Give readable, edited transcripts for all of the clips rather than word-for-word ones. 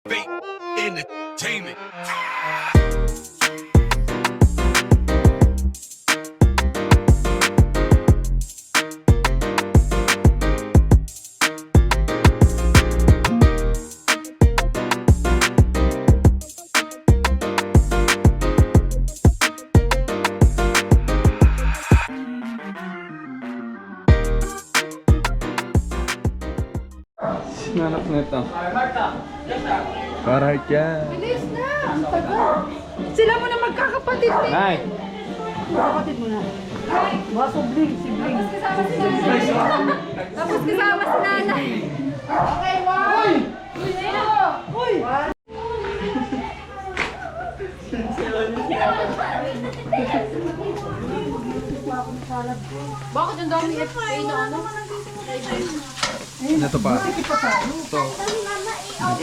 Bait Entertainment. Nanap nito. Para yan. Bilis na! Ang tagal! Sila mo na magkakapatid eh! Nay! Magkakapatid mo na. Mga sibling. Tapos kasama si nanay. Okay, one! Uy! Bakit yung dami FA na ano? Ito pa. Ito.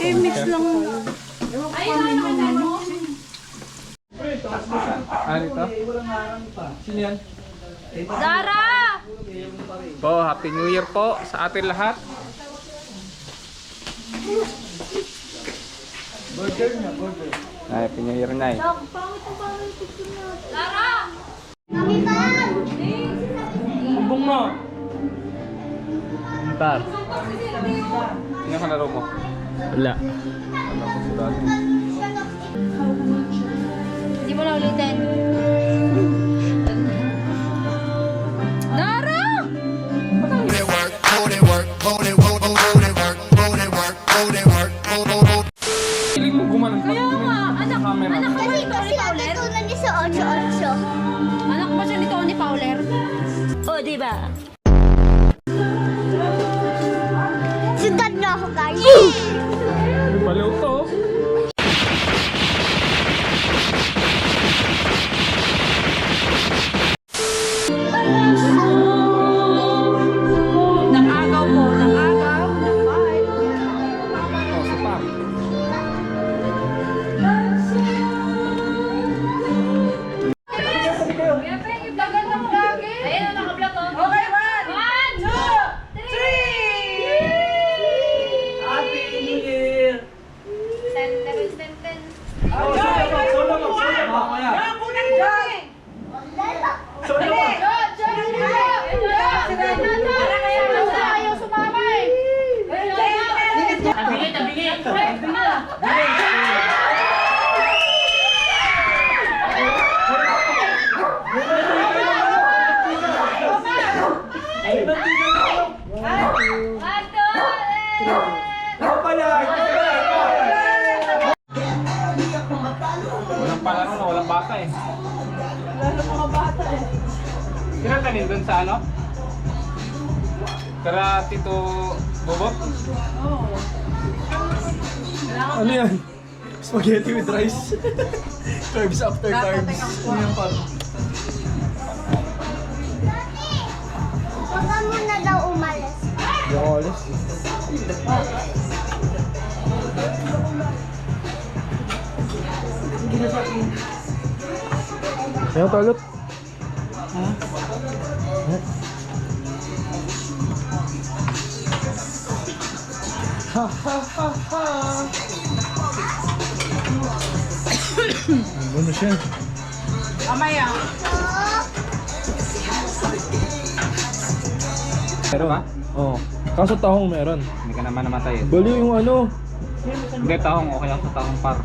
Eh, mix lang. Ano ito? Sino yan? Zara! Po, Happy New Year po sa atin lahat. Ay, Happy New Year, Nay. Zara! Bong mo! Antar. Sino ka laro mo? Wala. Wala ko sa dati. Hindi mo na ulitin. Zara! Hiling mo gumanon pa. Kaya nga, anak ko ba ito ni Pauler? Natutunan niya sa 8-8. Anak ko ba siya nito ni Pauler? O, diba? Sundan na ako, guys. Baliw to. Nang-agaw mo, nang-agaw, nang-bye. Oh, sa pam. I-vlogan lang lagi. Ayun, naka-vlog ko. Okay, one, two, three! Happy New Year! Ten. Solo mo! Mamaya! Solo mo! Ayaw sumama eh. Ako pala! Walang palaro na, walang bata eh. Lalo mga bata eh. Kinatanin dun sa ano? Kara Tito Bobot? Ano yan? Spaghetti with rice. Carbs after carbs. Ano yan pa? Huwag ka muna daw umalis. Hindi ako alis. Ayaw tagot. Ha ha ha ha. Ano siya? Mamaya. Meron ba? Oo. Kaso tahong meron. Hindi ka naman namatay eh. Bali yung ano. Hindi, tahong. Okay lang sa tahong par.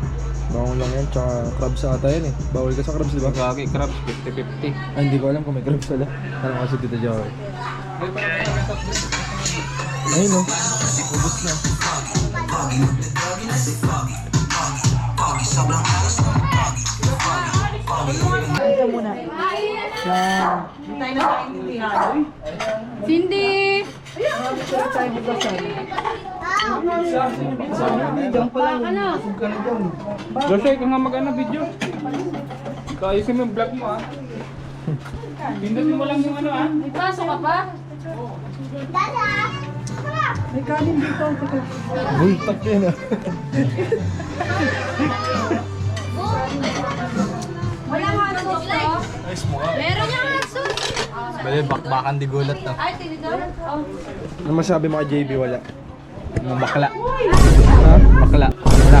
Tahong lang yan, tsaka crabs ata yan eh. Bawal ka sa crabs, di ba? Gagi, crabs, 50-50. Ah, hindi ko alam kung may crabs pala. Alam kasi dito Joey. Ayun o. Ubus na. Cindy! Joshua, ikaw nga mag-ano video. Kaayusin mo yung vlog mo ah. Pindutin mo lang yung ano ah. May paso ka pa? Dada! Uy, tak yan ah. Wala nga sauce to? Nice mukha. Meron yung hot sauce. Bali, bakbakan di gulat na. Ay, tinigaw? Oh. Ano masabi mo kay JB? Wala. Bakla. Ha? Bakla. Wala.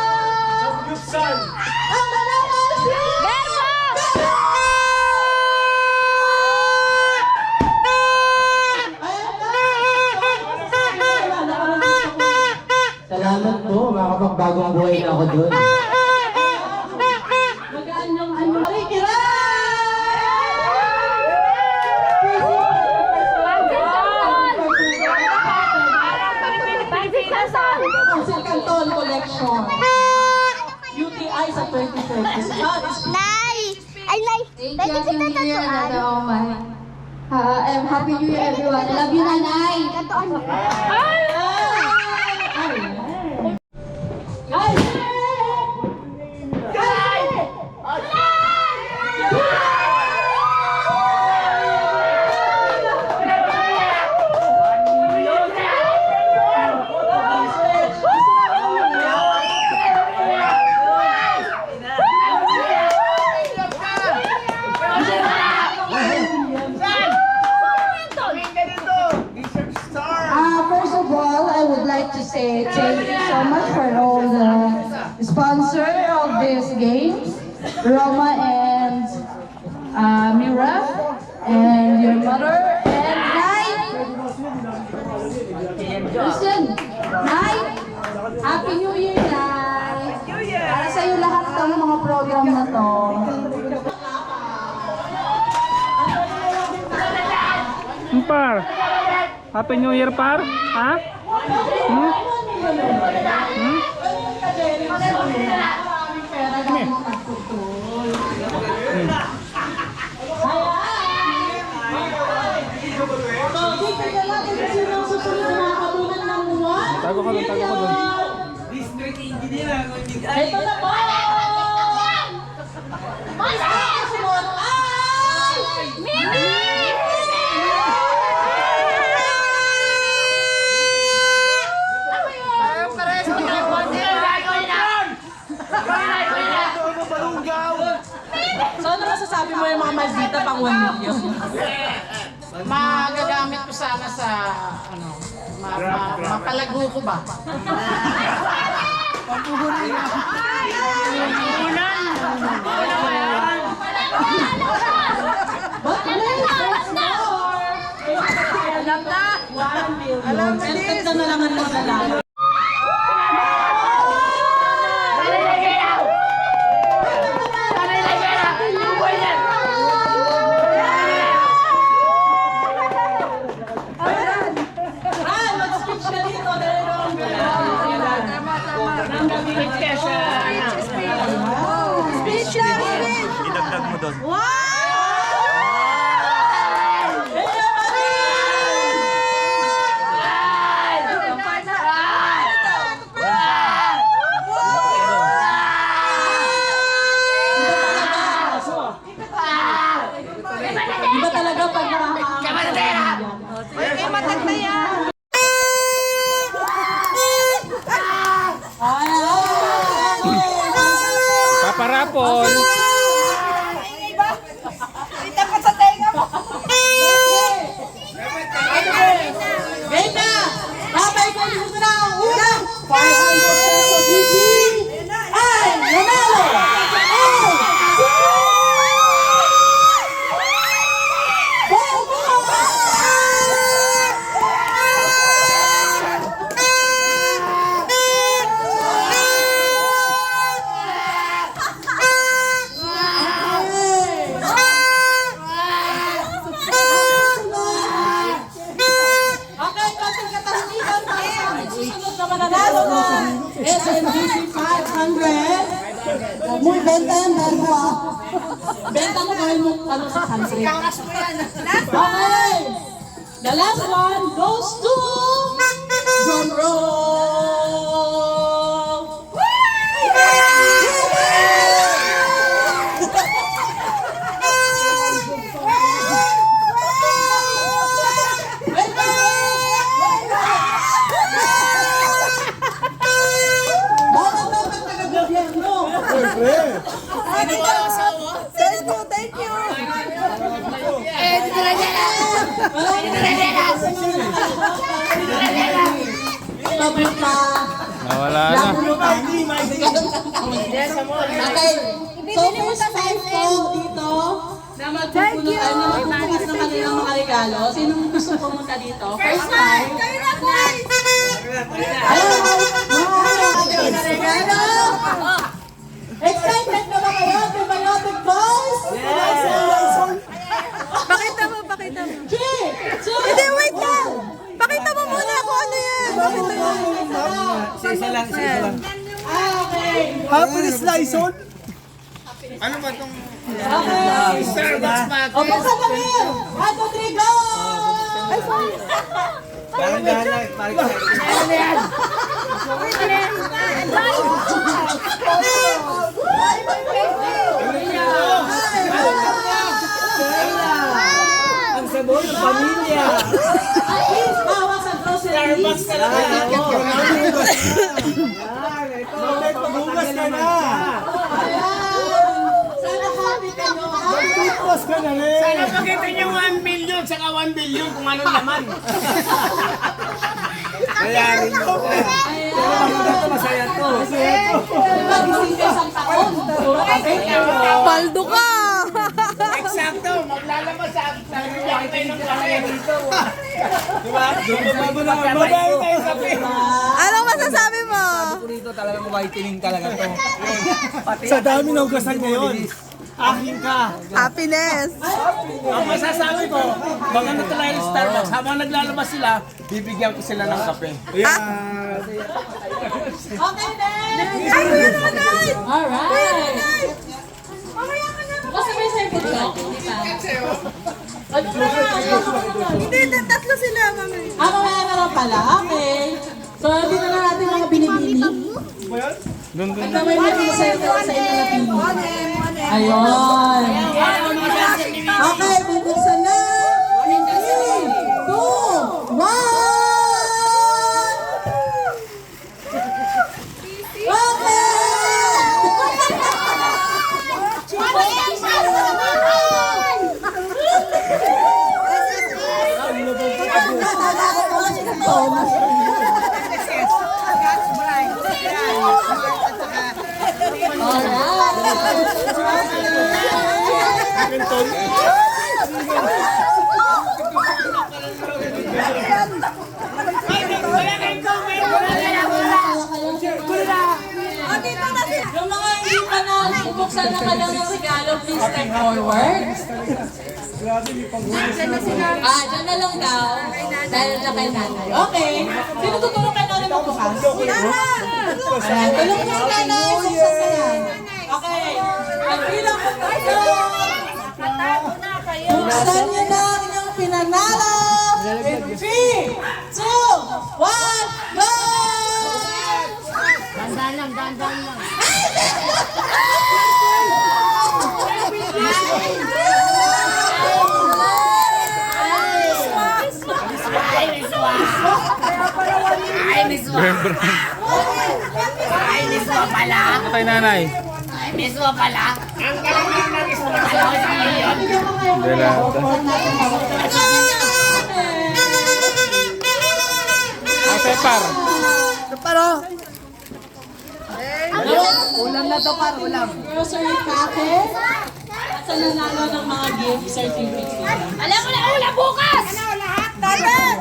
Samgyupsal! Salamat po, makapagbagong buhay na ako doon. Pansit Canton Collection. UTI sa 2020. Nay! Ay, Nay! Pwede kita tatuan. Happy New Year, everyone. I love you, Nanay. Tatuan mo. First sponsor of these games, Roma and Mira, and your mother, and Nay. Listen, Nay, Happy New Year, Nay. Para sa'yo lahat ng mga program na to. Par, Happy New Year, par? Ha? Hmm? Hmm? Tago ka doon, tago ka doon. Ito na po! Mimi! So ano masasabi mo yung mga maldita pang 1 million? Magagamit ko sana sa, ano, mapalago ko ba? Alam na din! Na lang ang lalaki. Idagdag mo doon. Iba talaga pag nakakaangat. Paparapol. Game na! Babay ko gusto na ang unang 500 peso GG ay nanalo! Okay, konting katahimikan para sa susunod na mananalo ng SNBC 500. Huwag mo ibenta yan dahil mo benta mo dahil mo ano sa 100. Okay! The last one goes to drum roll! Bakit dapat taga-gobyerno? Thank you! Stop na! Nawala na. Okay. So, first time ko dito na magpupunan na magpupunas ng kanilang mga regalo. Sinong gusto pumunta dito? First time. Kayo na, boys! Hello! Mga regalo! Excited na ba kayo? Biotic boys? Pakita mo, pakita mo. Hindi, wait lang! Pakita mo muna kung ano yan. Isa lang. Okay. Happy Sliceon? Okay. Starbucks pa. O, buksan kami! 1, 2, 3, go! Ay, sorry. Parang galang. Ano yan? Ang sabon ng pamilya. Bawa sa grocery. Starbucks ka lang. Paghugas ka na. Sana happy kayo. Paghugas ka na rin. Sana pakita niyo 1 million saka 1 billion kung anong laman. Kaya rin ko. Ay, Masaya to. Diba, gising ka isang taon. Puro kape. Paldo ka! Eksakto, maglalabas sa kape ng kape dito. Diba? Mababawi tayo kape. Anong masasabi mo? Dito talagang whitening talaga to. Sa dami ng ugasan ngayon. Akin ka. Happiness! Ang masasabi ko, mga natalayan ng Starbucks, habang naglalabas sila, bibigyan ko sila ng kape. Okay, next! Alright! Kasi may circle ka, di ba? Ano na nga? Hindi, tatlo sila, mami. Mamaya na lang pala, okay. So, dito na natin mga binibini. At may mga circle sa inyo na pili. Ayun. Okay, bubuksan na. 3, 2, 1! Okay! Yung mga hindi pa na bubuksan na kanilang regalo, please step forward. Dyan na lang daw. Dahil na kay nanay. Okay. Sino tutulong kay nanay magbukas? Ayan, tulong niyo si nanay. Buksan ka yan. Okay. Ang bilang ko tayo. Buksan niyo na ang inyong pinanalo. In 3, 2, 1, go! Dandan lang, dandan lang. Patay nanay. Pepper. Ulam na to, par, ulam. Grocery packet. At sa nanalo ng mga gift certificates. Alam mo na, ulam bukas! Dapat!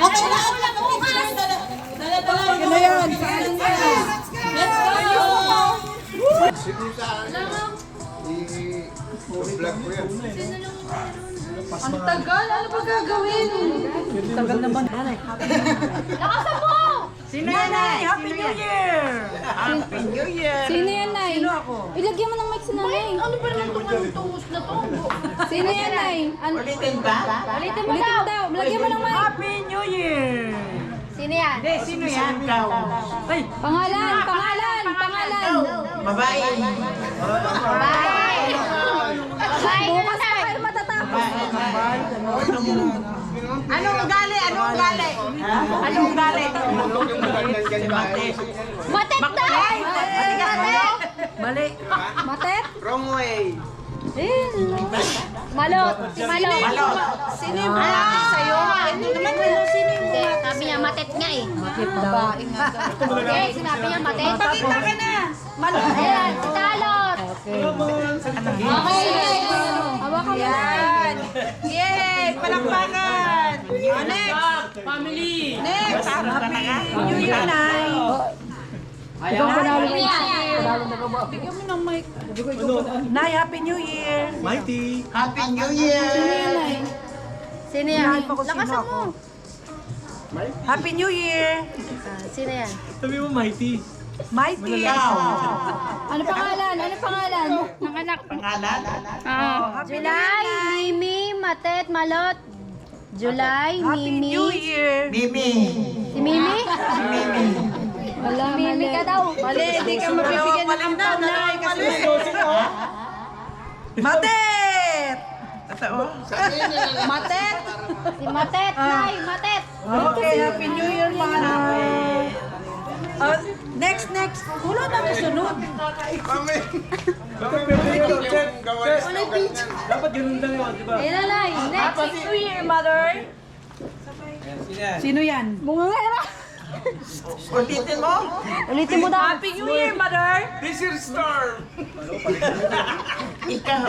Okay na, ulam bukas! Dala-dala. Ano yan? Let's go! Ang tagal, ano ba gagawin? Tagal naman. Lakasan mo! Sino yan, Nay? Happy New Year! Happy New Year! Sino yan, Nay? Sino ako? Ilagyan mo ng mic si Nanay. Ano ba naman itong tungos na to? Sino yan, Nay? Ulitin ba? Ulitin mo daw. Lagyan mo ng mic. Happy New Year! Sino yan? Hindi, sino yan? Pangalan! Babae. Bye! Bukas pa kayo matatapos. Anong ugali? Matet daw! Mali. Matet? Wrong way. Malot. Si Malot. Sino yung sa'yo? Ito naman yung sino yung Hindi, sabi niya matet nga eh. Matet daw. Okay, sinabi niya matet. Pakita ka na. Ayan, si Talot. Okay. Hawakan mo yan. Yay! Palakpakan! Next! Family! Next! Happy New Year, Nay! Bigyan mo ng mic. Nay, Happy New Year! Mighty. Happy New Year! Sino yan? Lakasan mo. Happy New Year! Sino yan? Sabi mo Mighty. Mighty! Ano pangalan? Ng anak. Pangalan? July, Mimi, Matet, Malot. July, Mimi. Year! Mimi! Si Mimi? Wala, Mimi ka daw. Mali, hindi ka mabibigyan ng ampaw, Nay, kasi may dosin, oh. Matet! Totoo? Matet. Si Matet, Nay, Matet. Okay, Happy New Year, mga Nay. Next. Wala na kasunod. Dapat ganun lang yun, di ba? Ayun na, Nay. Next. New Year, Mother. Sino yan? Bunga nga naman. Ulitin mo daw. Happy New Year, Mother! This is Storm! Ikaw.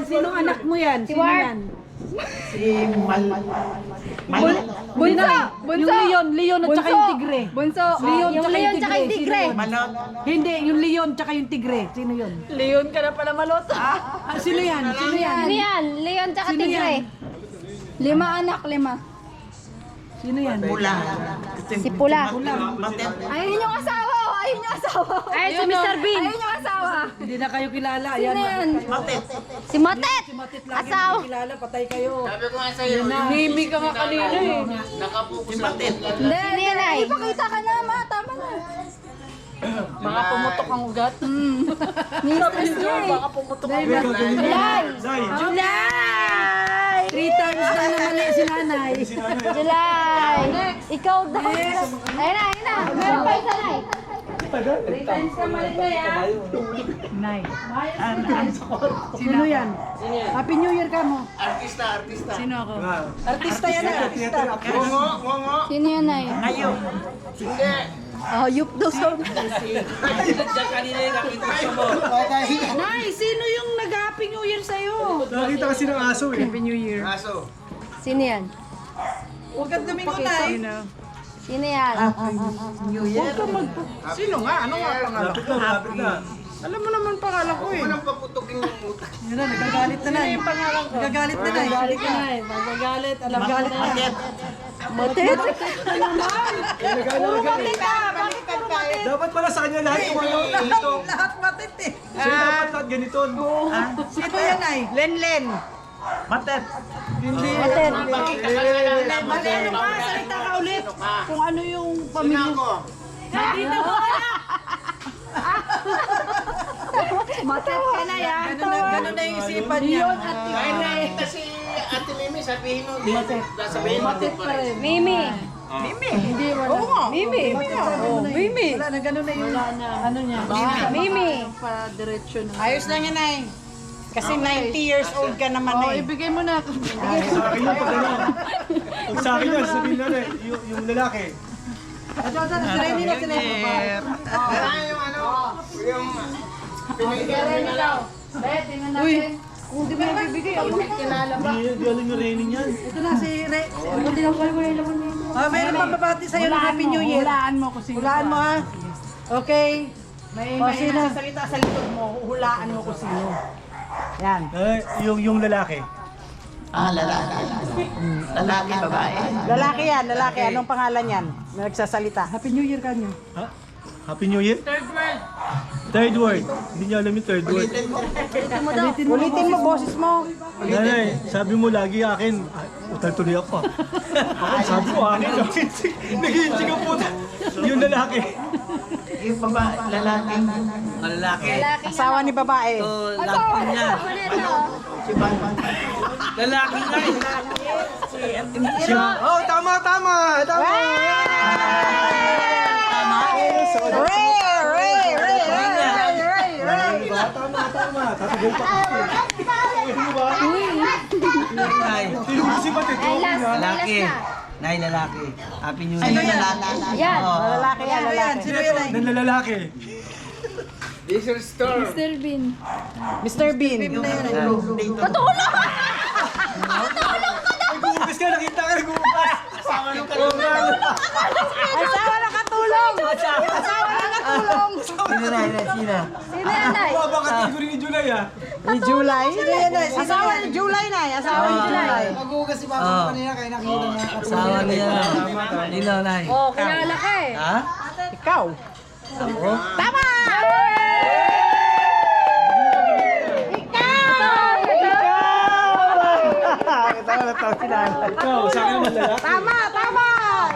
Sino anak mo yan? Si Ward. Bunso. Yung Leon at saka yung tigre. Bunso. Leon Yung tsaka Leon yung tsaka yung tigre. tigre. Hindi, yung Leon tsaka yung tigre. Sino yun? Leon ka na pala malot. Sino yan? Sino yan? Ano yan? Leon tsaka Sino tigre. yan? 5 anak, 5. Sino yan? Si Pula. Ayun yung asawa. Ayun yung asawa. Ay, si Mr. Bean. Ayun yung asawa. Hindi na kayo kilala. Sino Ayan. yan? Si Motet. Matit lagi Asawa. na kilala. Patay kayo. Sabi ko nga sa'yo, Mimi ka nga kanina eh. nakapokus lang. Hindi, hindi. Ipakita ka na, ma. Tama na. Baka pumutok ang ugat. Ni-stress niya eh. Baka pumutok ang ugat. July. Zay, July. 3 times na namali si nanay. July. Ikaw daw. Ayun na, ayun na. Meron pa isa na eh. Nay. Sino yan? Happy New Year ka mo. Artista. Sino ako? Artista yan eh. Artista. Ngongo. Sino yan ay? Ngayon. Hindi. Hayop daw sa... Diyan kanina yung kapintuso mo. Nay, sino yung nag-Happy New Year sa'yo? nakakita kasi ng aso eh. Happy New Year. Aso. Sino yan? Huwag kang dumingo, Nay. Sino yan? Sino nga? Ano nga pangalan? Lapit na. Alam mo naman pangalan ko eh. Walang paputukin yung utak. Yun na, nagagalit na na. Nagagalit na na. Nagagalit na na. Nagagalit. Alam galit na. Motet? Puro matit ka. Bakit puro matit? Dapat pala sa kanya lahat yung ano, ganito. Lahat matit eh. Siya dapat lahat ganito. Sino yan ay? Lenlen. Matet. Motet. Mali, ano ka? Salita ka ulit. Kung ano yung Sino pamilya. ako? Motet ka na yan. Ganun na yung isipan niya. Kahit nakita si Ate Mimi, sabihin mo. Sabihin mo. Mimi. Hindi, wala. Mimi. Mimi. Wala na, ganun na yung ano niya. Mimi. Pa-diretso na. Ayos lang yan ay. Kasi 90 years old ka naman Oh, eh. ibigay mo na. Sa akin yung pag ano. Pag sa akin yan, sabihin na rin, yung lalaki. Ito, sinay na sila. Yung ano, yung Tingnan natin. Kung di mo na bibigay, ako kilala ba? Hindi alam yung raining yan. Ito na si Re. Meron pambabati sa'yo ng Happy New Year. Hulaan mo kung sino. Hulaan mo ha. Okay. May sino? nakasalita sa likod mo, hulaan mo kung sino. Yan. Yung lalaki. Lalaki, babae. Lalaki yan, lalaki. Anong pangalan yan? Na nagsasalita. Happy New Year kanyo. Ha? Happy New Year? Third word. Hindi niya alam yung third word. Ulitin mo, boses mo. Nanay, sabi mo lagi akin, utal tuloy ako. Sabi ko akin, nag-iinchik ang puta. Yung lalaki. yung babae, lalaki. Lalaki. Asawa ni babae. Lalaki niya. Lalaki nga eh. Oh, tama! Tama! Tatagay pa kasi. Ano ba? Nay. Sino si Patit? Lalaki. Nay, lalaki. Happy New Year. Yan. Lalaki yan, lalaki. Sino yan ay? Lalaki. This is Storm. Mr. Bean. Mr. Bean. Patulong! Nag-uugas ka, nakita ka nag-uugas. Asawa nung kalungan. Asawa na katulong! Asawa na katulong! Sino na? Sino? Sino yan ay? Baba kategory ni July ah. Ni July? Asawa ni July na. Asawa ni July. Mag-uugas si Papa kanina kaya nakita niya. Asawa niya. Nino, Nay. Oh, kilala ka eh. Ha? Ikaw. Tama! Ikaw, sa akin naman lalaki. Tama!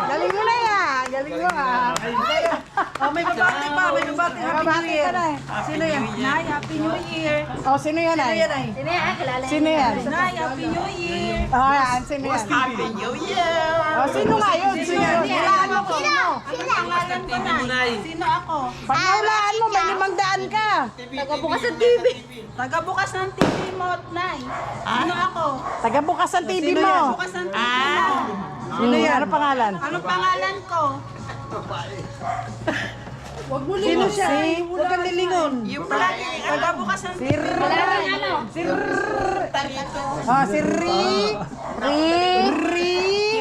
Galing mo na yan. Galing mo ah. Oh, may babati pa. May babati. Happy New Year. Sino yan? Nay, Happy New Year. Oh, sino yan Sino ay? yan ay? Sino yan? Kilala Sino yan? Nay, Happy New Year. Oh, yan. Sino yan? Happy New Year! Oh, sino nga yun? Sino yun? Hulaan mo ko. Sino ako? Pag nahulaan mo, may 500 ka. Tagabukas ng TV. Tagabukas ng TV mo, Nay. Sino ako? Taga bukas ang TV Sino mo. yan? Bukas ng TV mo. Sino yan? Ano pangalan? Anong pangalan ko? Wag mo lingon. Sino siya? Huwag kang lilingon. Yung palagi, pagkabukas ng... Si Ri.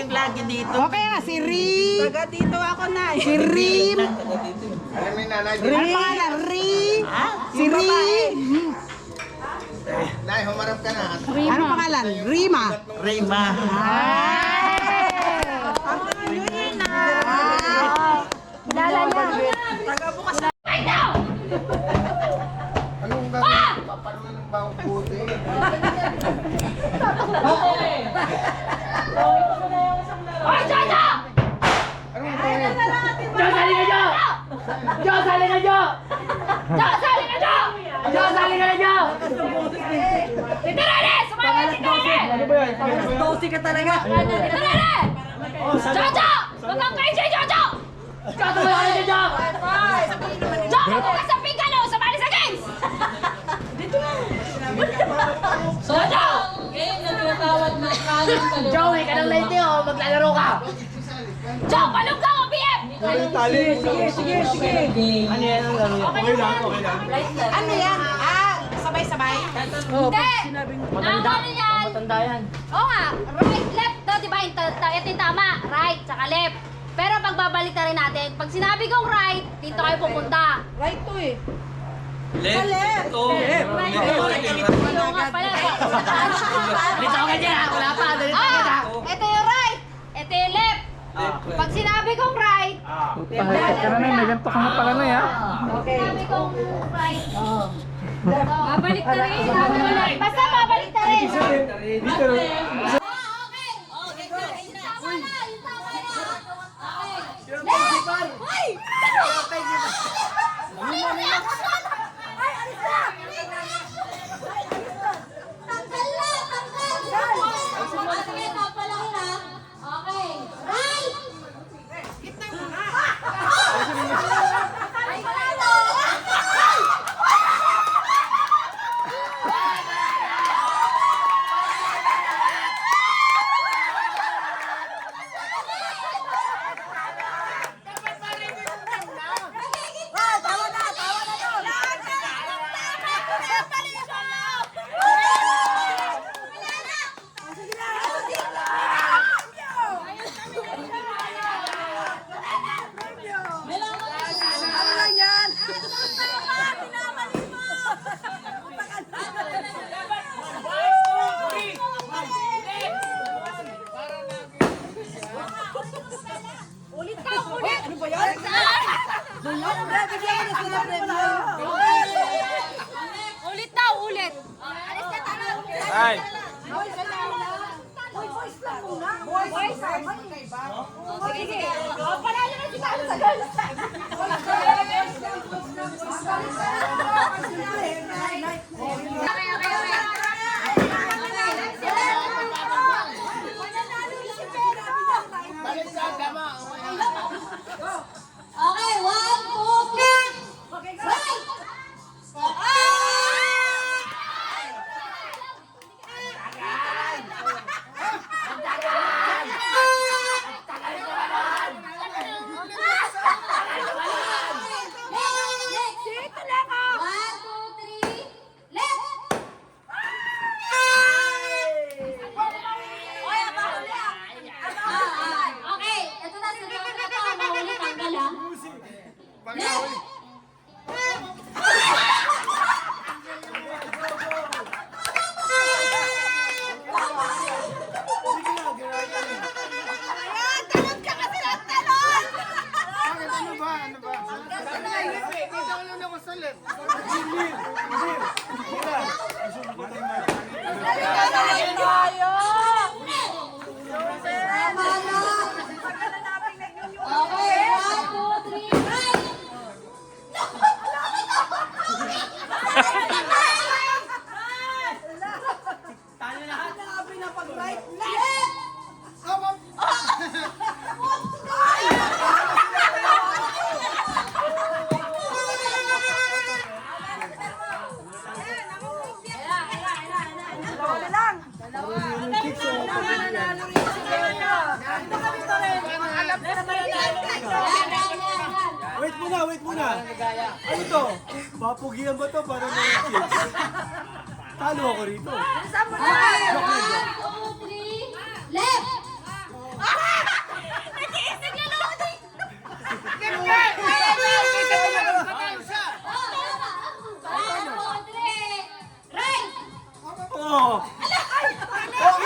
Yung lagi dito. Okay nga, si Ri. Taga dito ako na. Si Rim. Ano pangalan? Ri. Si Ri. Nay, humarap ka na. Ano pangalan? Rima. Rima. Kilala niya. Anong gagawin? Papaluin ng bawang puti. Hoy, Jojo! Anong gagawin? Jo, sali ka, Jo! Jo, sali ka, Jo! Jo, sali ka, Jo! Jo, sali ka na, Jo! Tito Rene! Sumama na, Tito Rene! Ano ba yan? Tosi ka talaga. Tito Rene! Jojo! Huwag kang KJ, Jojo! Jojo, wala ka na, Jo! Jo, huwag ka sa pingkano! Sumali sa games! Jojo! Joey, ka ng lente, oh! Maglalaro ka! Jo, palong ka, OBM! Sige. Ano yan ang laro yan? Okay lang. Ano yan? Sabay-sabay? Hindi! Ang ano yan? Matanda yan. Oo nga, right, left daw, di ba? Ito yung tama, right, saka left. Pero pag babalik na rin natin, pag sinabi kong right, dito kayo pupunta. Right to eh. Left. Ito. Oo nga pala. Dito ka dyan, wala pa. Ito yung right, ito yung left. Pag sinabi kong right, Pahayag ka na na, may ganito ka na pala na ya. sinabi kong right, babalik na rin. Basta babalik na rin. Dito. Ulit ka, ulit! Ano ba yan? Ulit daw, ulit! Alis ka tayo! Ay. Voice lang muna. Voice. Sige. Panalo na si Talo sa girls! Okay, 1, 2, 3! Right! Dalawa na lang. wait muna. Ano to? Papugian ba to para may kids? Talo ako rito. Okay, 1, 2, 3, left! Oh! Okay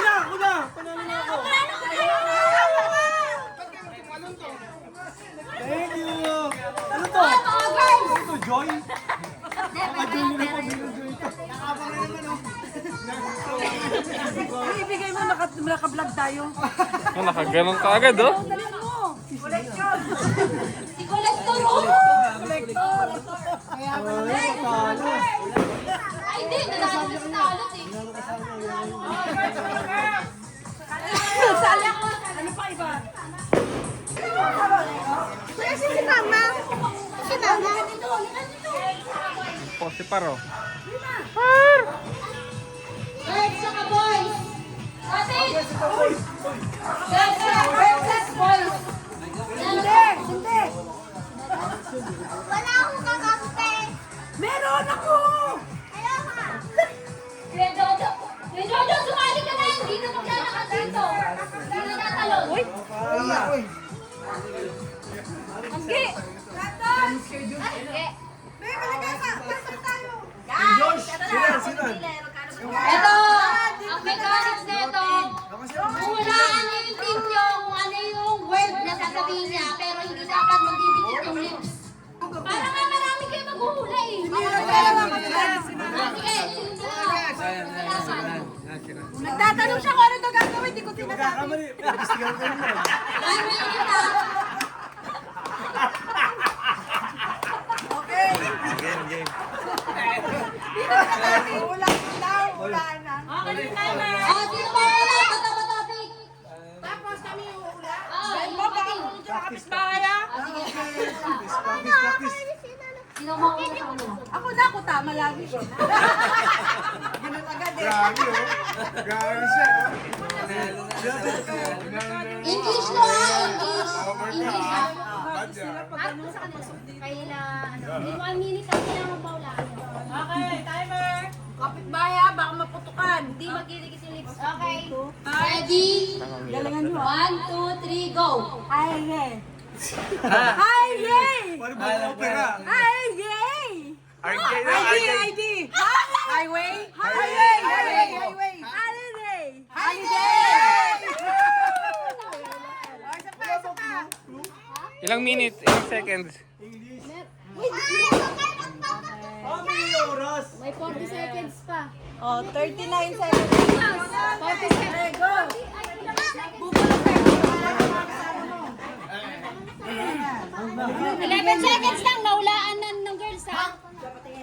na, una! Panalo na ako. Thank you! Ano to? Ano to, Joy? Joy nyo na po, meron Joy ito. Nakabang na naman, oh. Ibigay mo, naka-vlog tayo. Nakaganon ka agad, oh. Dali mo. Collection. Si Collector, oh! Ay, hindi. Nanalo na si Talot, eh. Sayang. Ano pa iba? Kuya, si Mama. Si Mama. Oh, si Paro. Girls, saka boys! Atin! Girls, saka boys! Hindi. Wala akong kakape. Meron ako. Ayaw ka. Kuya Jojo! Kuya Jojo, sumali ka na! Hindi na maglalakad dito! Hindi na natalon! Uy! Anggi! Anggi! Ito! Ang mechanics na ito, hulaan niyo yung team niyo kung ano yung word na sasabihin niya, pero hindi dapat magdidikit yung lips. Para nga marami kayo maghuhula eh. Sige, Nagtatanong siya kung ano ito gagawin, hindi ko sinasabi. Kamali, istigan ko rin yan. Ay, may kita. Okay. Wala na. Oh, sino ba wala? Bata-bata-tik. Tapos kami yung ula. Oh, yung Baba, kapatid. kung sa kapitbahay ah. Sige. Sino mauna sa ulo? Ako na, ako tama lagi siya. Ganun agad eh. Grabe, oh. Grabe siya, oh. English to ha, English. English ha. Ano sa kanila? Kaya hindi mo ang minute ang kailangan paulaan. Okay, timer. Kapitbahay ah, baka maputukan. Hindi magkikis yung lips. Okay. Ready? Galingan nyo. 1, 2, 3, go! Ay, yay! Ay, yay! Paano ba ang opera? Ay, yay! RJ na, ID, RJ. ID! Highway? Highway! Highway! Highway! Holiday! Holiday! Isa pa, isa pa. Ilang minutes, ilang seconds? How many oras? May 40 seconds pa. Oh, 39 seconds. 40 seconds. Go! 11 seconds lang, naulaan na ng girls ha.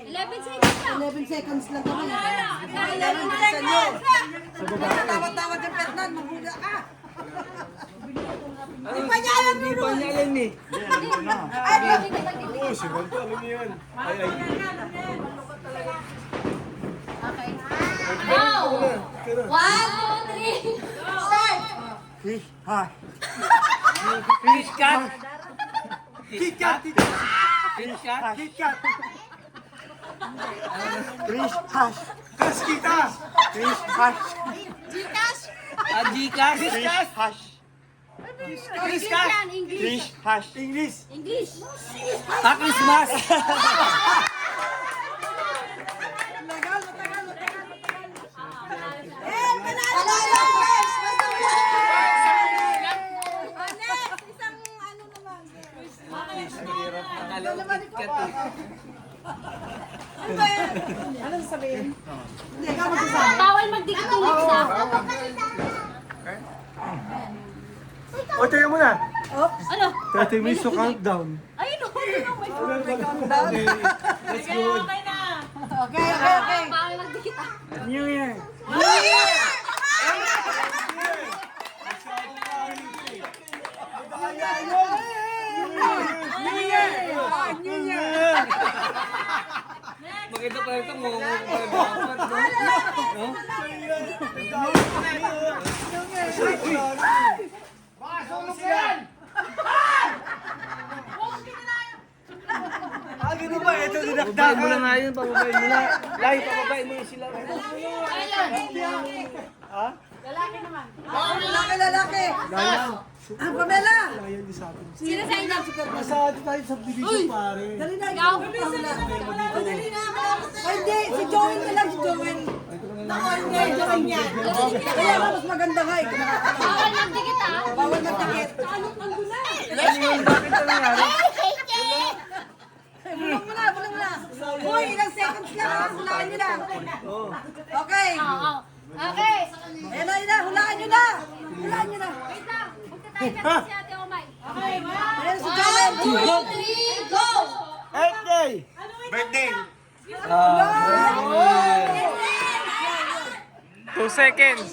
11 seconds lang. 11 seconds lang kami. 11 seconds. Tawad-tawad yung Ferdinand, maghula ka. Hindi pa niya alam ni. Ay, Oo, si Waldo, alam niyo yun. Ay, ay. okay. Go! 1, 2, 3, start! Fish cat. Fish cat. Fish cat. Fish cat. Fish hash. Kas kita. Fish hash. Gcash! Gcash? Fish hash. English yan, English. Fish hash. English. English. Christmas! Panalo, girls! Basta wala. Next, isang ano naman. Ano sasabihin? Hindi, ikaw magsasabi. Bawal magdikit yung lips ha. O, teka muna. Ano? 30 minutes to countdown. Ay, no. May countdown. Let's go. Okay, okay, okay. Bawal magdikit ha. New Year. New Year! New Year! New Year! Maganda pa ito mo. Ano ba? Ito dinakdakan. Mo na nga yun, pababain mo na. Lai, pababain mo yun sila. Ha? Lalaki naman. Lalaki. Pamela! Sino sa inyo? Nasa tayo sa division pare. Dali na. Ikaw? Dali na. Hindi, si Joel na lang, si Joel. Nako, hindi, Joel yan. Kaya nga, mas maganda nga eh. Bawal magdikit ah. Bawal magdikit. Bakit ito nangyari? Bulong mo na. Hoy, ilang seconds lang ha. Hulaan nyo na. Okay. Oo. Okay. Ayan na. Hulaan nyo na. Wait lang. Magta-time na si Ate Omay. Ayan si Joel. 2, 3, go! Birthday! Birthday! 2 seconds.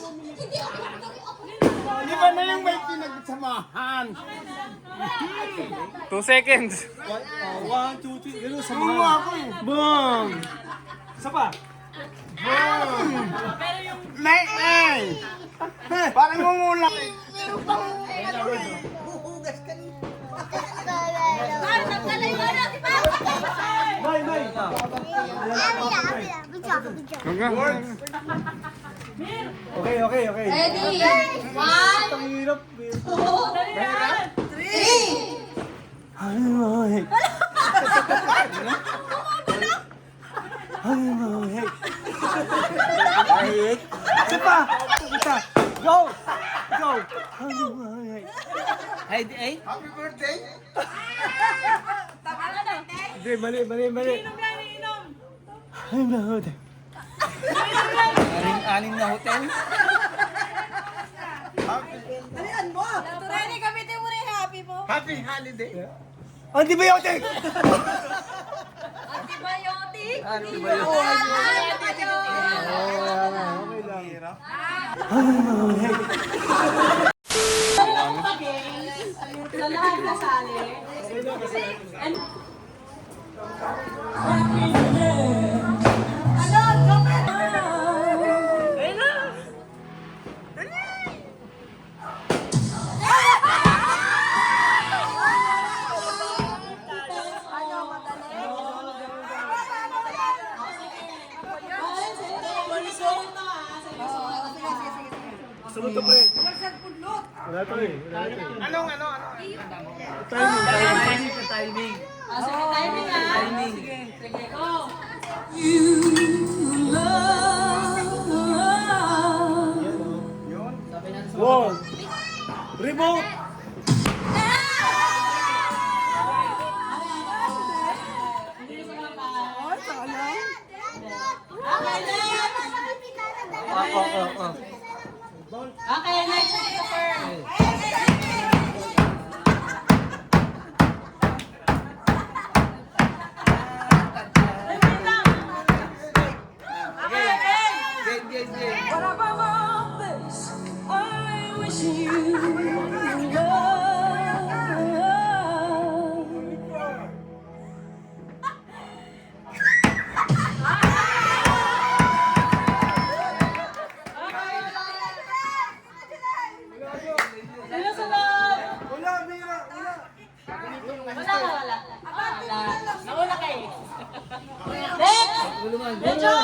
Di ba na yung may pinagsamahan? 2 seconds. 1, 2, 3. Ganun sa Bungo mga. ako eh. Boom! Isa pa. May! Parang mumula. May. Okay. Ready? 1, Ang hirap. 3. Isa pa. Go. Happy birthday! Hindi, mali. Aning na hotel? Dalian mo. Ready, gamitin mo na yung happy mo. Happy holiday! Antibiotic! Antibiotic? Okay lang. Sa lahat na sali. Sunod to, pre. Wala to eh. Anong? Timing. Sige, timing ah. Sige, go. Wow. Remote. Okay, next Christopher. Sino sunod? Wala, Mira. Wala. Nauna kayo. Next! Medyo!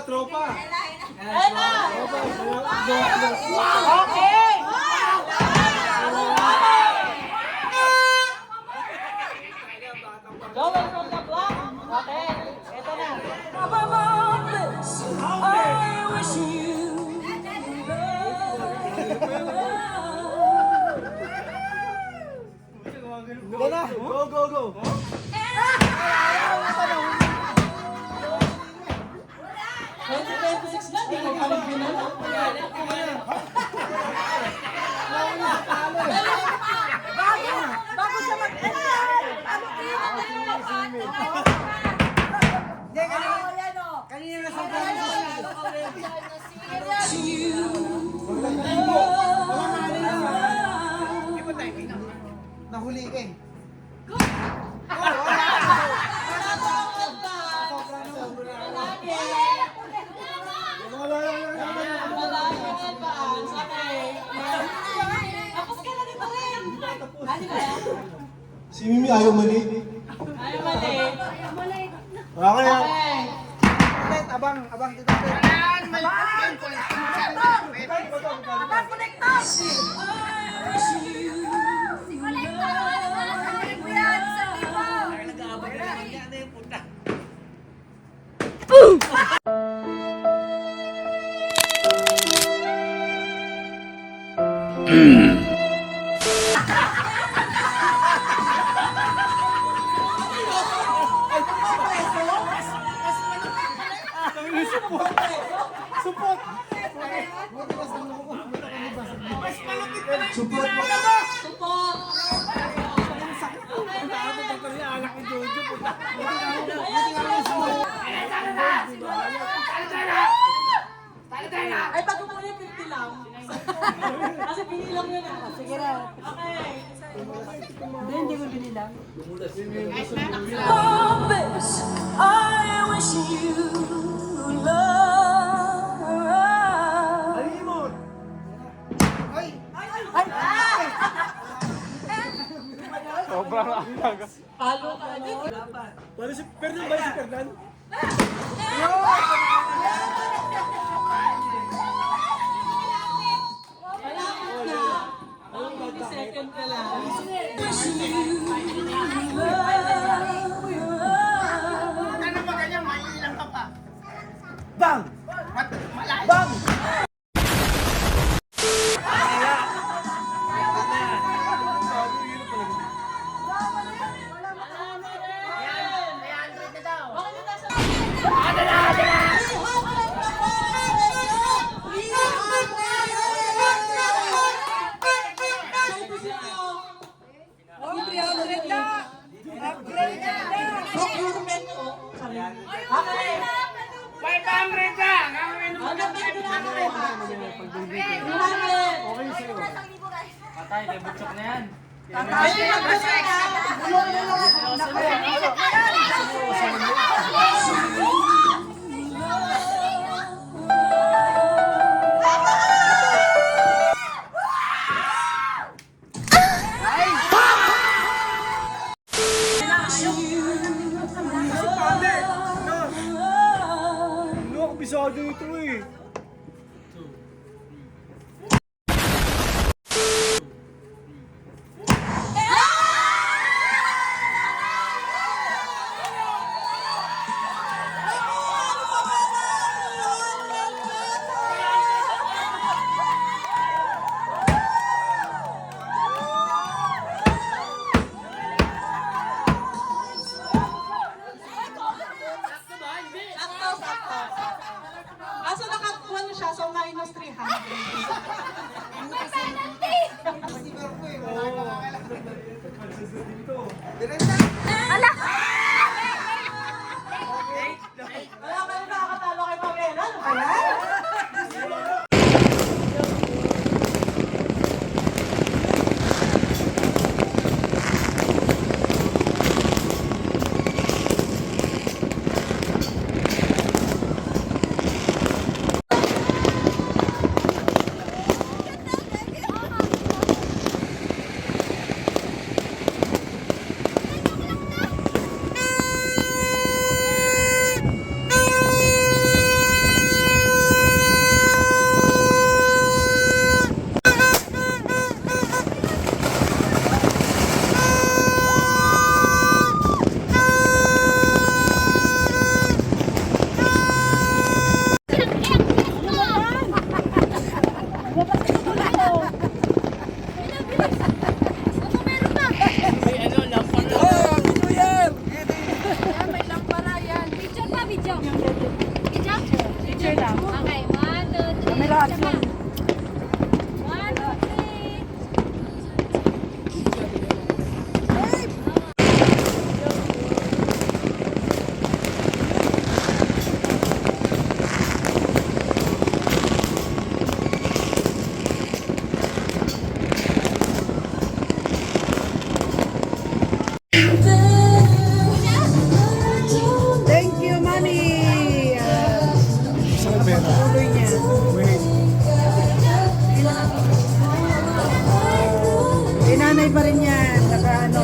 Tropa. Ena! Okay! Going from the block. Okay, ito na. Go na. Go. 2026 lang, di mo pa rin pinala. Bago siya kanina na sa Nahuli ka eh. Si Mimi ayaw mali. Ayaw mali. Ay, pag umuli, 50 lang. Kasi binilang yun ah. Sige na. Okay. Hindi ko binilang. Sobrang aga. Palo ka agad. Paano si Fernan ba si Fernan? Malapit na. 20 second ka lang. Ano ba ganyan? May ilang ka pa. Bang! Malayo. Bang! Procurement ko. Okay. 500 ka! Gagawin mo. Hanggang 20 na ako eh. 300. Patay, may butsok na yan. Ay, nagkasek ka. Ano ako bisado ito eh. Kaso nakakuha na siya, so minus 300. Wala ka na nakakatalo kay Pamela. Ano ba yan? Video. Video? Picture lang. Okay, 1, 2, 3. Camera action. 1, 2, 3. Thank you, Mami. Tuloy niya. Nanay pa rin yan. Naka ano.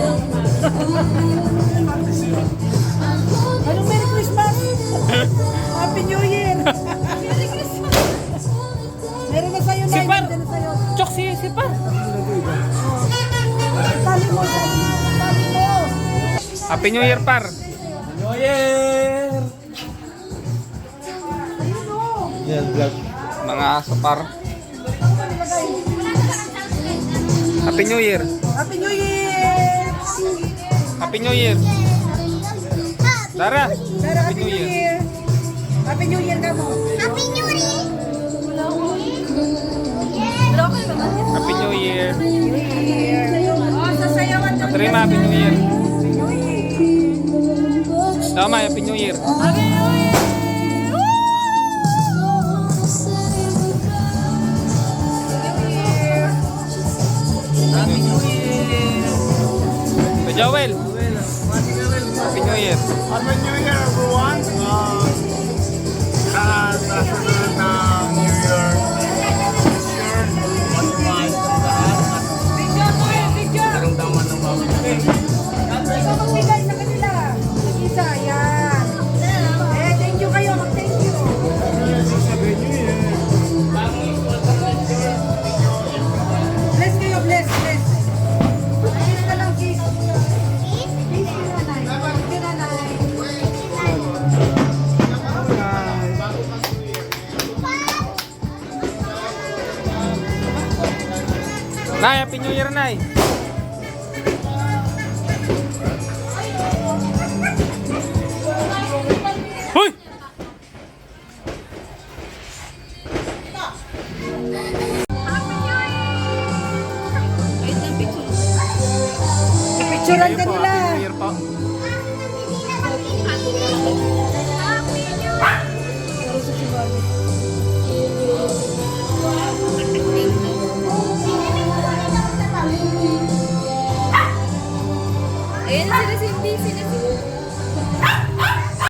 Happy New Year, par. New Year! Yan, vlog. Mga aso, par. Happy New Year. Happy New Year! Happy New Year. Dara. Dara, Happy New Year! Happy New Year ka mo! Happy New Year! Happy New Year. Oh, sasayawan ka. Katrina, Happy New Year. Tama, Happy New Year. So, Joel. Happy New Year. Happy New Year, everyone! Nasunod na New Year. Naramdaman ng bawat Ikaw magbigay sa kanila. Isa, yan. Eh, thank you kayo. Mag-thank you. Bless kayo, bless, bless. Kiss ka lang, kiss. Kiss ka, nanay. Kiss ka, nanay. Nay, Happy New Year, Nay. Hoy! Picturean ka nila. Happy New Year po. Ayun sila si